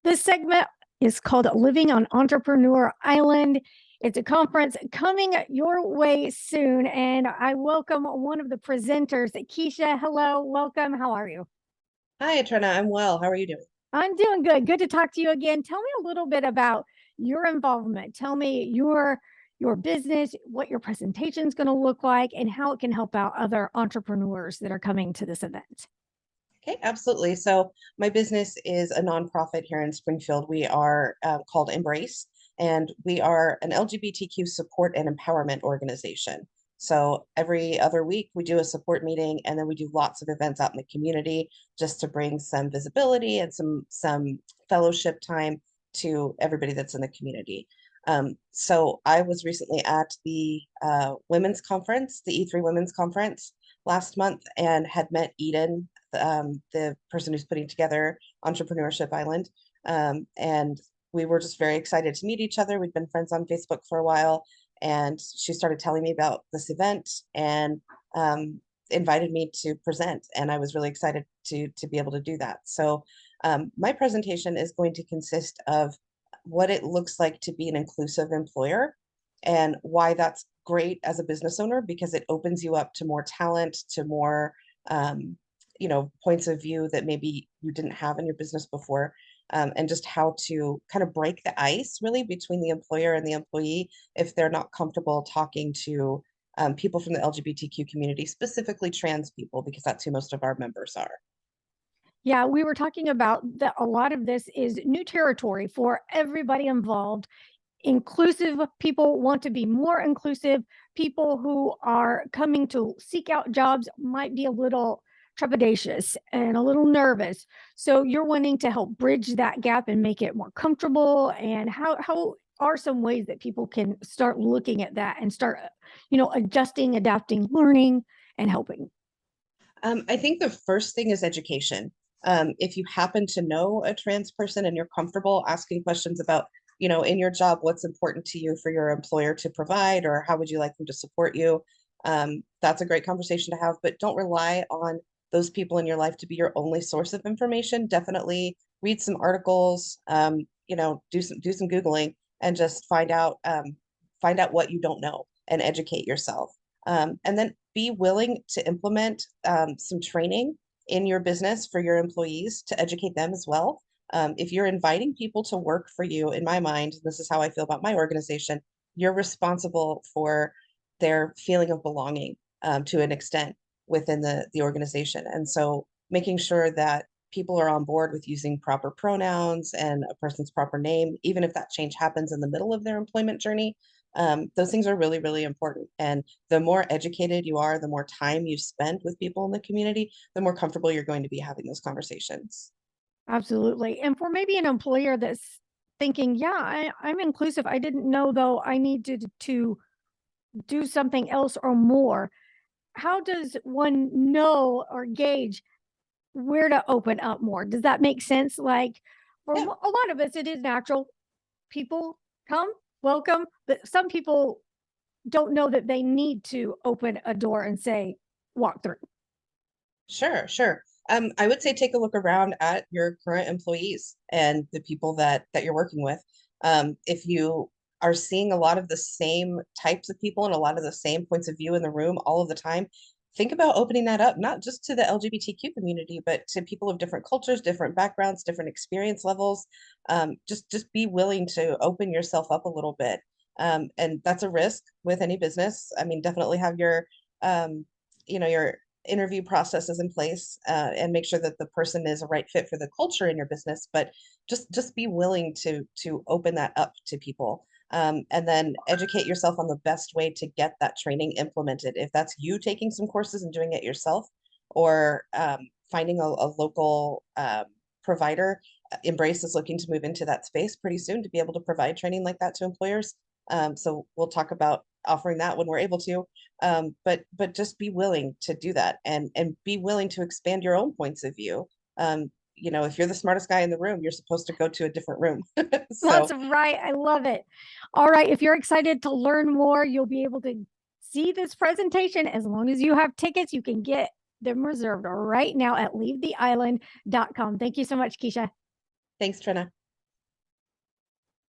This segment is called Living on Entrepreneur Island. It's a conference coming your way soon, and I welcome one of the presenters, Keisha. Hello, welcome. How are you? Hi, Trina. I'm well. How are you doing? I'm doing good. Good to talk to you again. Tell me a little bit about your involvement. Tell me your business, what your presentation is going to look like, and how it can help out other entrepreneurs that are coming to this event. Okay, absolutely. So my business is a nonprofit here in Springfield. We are called Embrace, and we are an LGBTQ support and empowerment organization. So every other week we do a support meeting, and then we do lots of events out in the community just to bring some visibility and some fellowship time to everybody that's in the community. So I was recently at the women's conference, the E3 Women's Conference last month, and had met Eden, the person who's putting together Entrepreneurship Island. And we were just very excited to meet each other. We'd been friends on Facebook for a while, and she started telling me about this event and invited me to present. And I was really excited to be able to do that. So my presentation is going to consist of what it looks like to be an inclusive employer and why that's great as a business owner, because it opens you up to more talent, to more points of view that maybe you didn't have in your business before, and just how to kind of break the ice really between the employer and the employee if they're not comfortable talking to people from the LGBTQ community, specifically trans people, because that's who most of our members are. Yeah, we were talking about that a lot of this is new territory for everybody involved. Inclusive people want to be more inclusive. People who are coming to seek out jobs might be a little trepidatious and a little nervous. So you're wanting to help bridge that gap and make it more comfortable. And how are some ways that people can start looking at that and start, adjusting, adapting, learning, and helping? I think the first thing is education. If you happen to know a trans person and you're comfortable asking questions about, in your job, what's important to you for your employer to provide, or how would you like them to support you? That's a great conversation to have, but don't rely on those people in your life to be your only source of information. Definitely read some articles, do some Googling and just find out what you don't know and educate yourself. And then be willing to implement some training in your business for your employees to educate them as well. If you're inviting people to work for you, in my mind, this is how I feel about my organization, you're responsible for their feeling of belonging to an extent within the organization. And so making sure that people are on board with using proper pronouns and a person's proper name, even if that change happens in the middle of their employment journey, those things are really, really important. And the more educated you are, the more time you spend with people in the community, the more comfortable you're going to be having those conversations. Absolutely. And for maybe an employer that's thinking, yeah, I'm inclusive. I didn't know though I needed to do something else or more. How does one know or gauge where to open up more? Does that make sense? Like for a Yeah. lot of us, it is natural. People come, welcome, but some people don't know that they need to open a door and say, walk through. Sure, sure. I would say take a look around at your current employees and the people that you're working with. If you are seeing a lot of the same types of people and a lot of the same points of view in the room all of the time, think about opening that up, not just to the LGBTQ community, but to people of different cultures, different backgrounds, different experience levels. Just be willing to open yourself up a little bit. And that's a risk with any business. I mean, definitely have your interview processes in place, and make sure that the person is a right fit for the culture in your business, but just be willing to open that up to people, and then educate yourself on the best way to get that training implemented, if that's you taking some courses and doing it yourself, or finding a local provider. Embrace is looking to move into that space pretty soon to be able to provide training like that to employers. So we'll talk about offering that when we're able to. But just be willing to do that, and be willing to expand your own points of view. If you're the smartest guy in the room, you're supposed to go to a different room. That's So right. I love it. All right. If you're excited to learn more, you'll be able to see this presentation. As long as you have tickets, you can get them reserved right now at leavetheisland.com. Thank you so much, Keisha. thanks, Trina.